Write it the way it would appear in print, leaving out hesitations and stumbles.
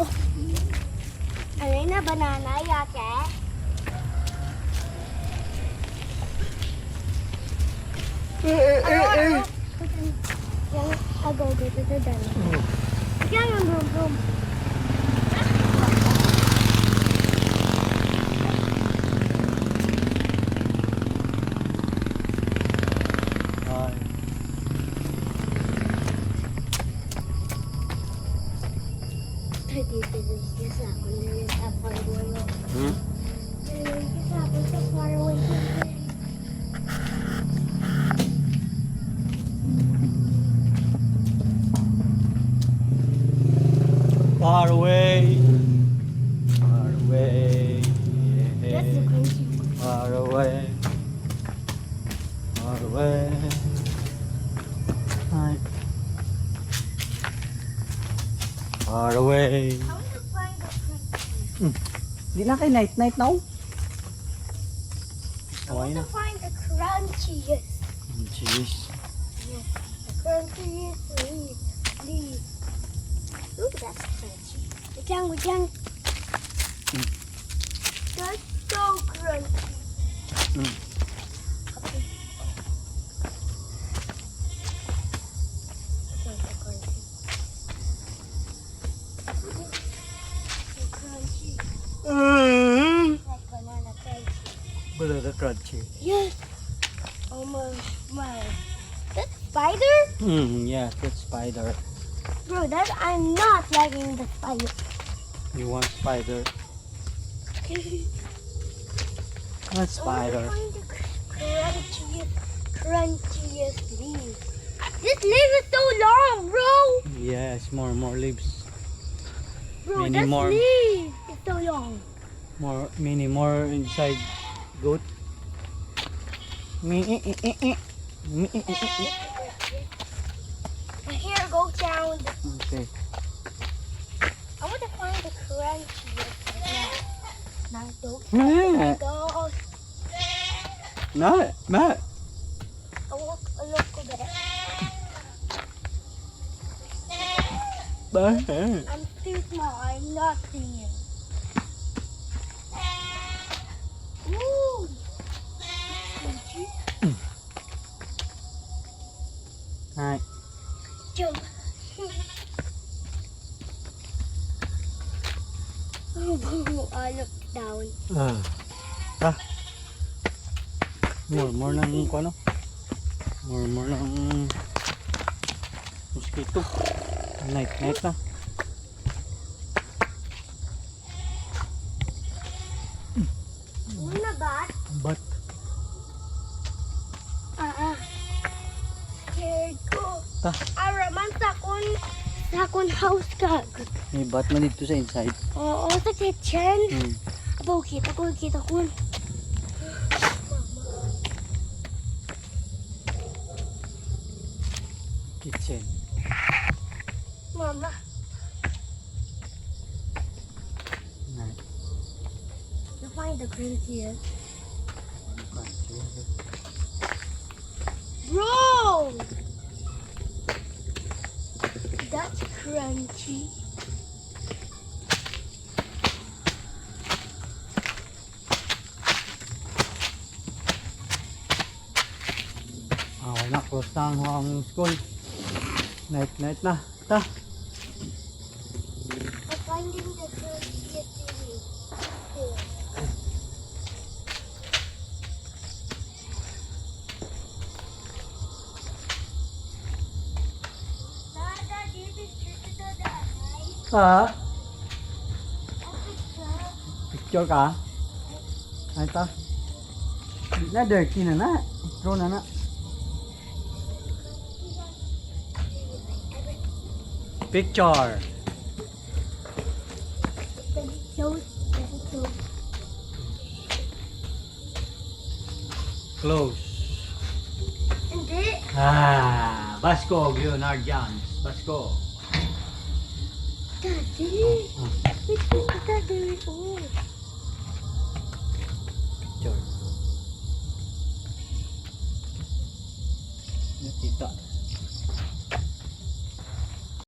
Oh. Arena banana, yake. Yang agak-agak itu dalam. Jangan belum. Tadi kisah aku dari kapal bola. Kisah aku far away. Far away. Far away. That's the crazy one. Far away. Far away. Hi. Far away. I want to find the crunchy. Di na kay night now. I want to find the crunchiest. Jeez. Yes, the crunchiest leaf. Ooh, that's crunchy. Wajang. That's so crunchy. Mm. Okay. That's not so crunchy. So crunchy. Like banana crunchy. Banana crunchy. Yes. Oh my. That spider? Yeah, that's spider. Bro, I'm not liking the spider. You want spider? What spider? I want to find the crunchiest leaf. This leaf is so long, bro. Yes, more leaves. Bro, Many this more. leaf is so long. More inside goat. And here goes down. Okay. I want to find the crunchiest. Now don't. Matt. Gosh. Matt. I look over there. I'm too small. I'm not seeing it. Ooh. Crunchy. Hi. Jump. I look down. More ng ano? More ng mosquito. Night na. Una bat? But Scared ko. Ta. Araman sakon house kag. may bat man dito sa inside. Oo, sa kitchen. Hmm. Abo, kita ko. Kitchen. Mama. Night. You find the craziest. Bro! That's crunchy. Okay na, close na ang school. Night na. Ta. I'm finding the craziest thing. Dada, this is tricky to the eye. Picture ka? Ay ta. Na dirty na. Throw na. Picture. Close. Hindi. Basco, Leonard Jans. Basco. Daddy. Wait, Daddy. Oh. Picture. Nakita.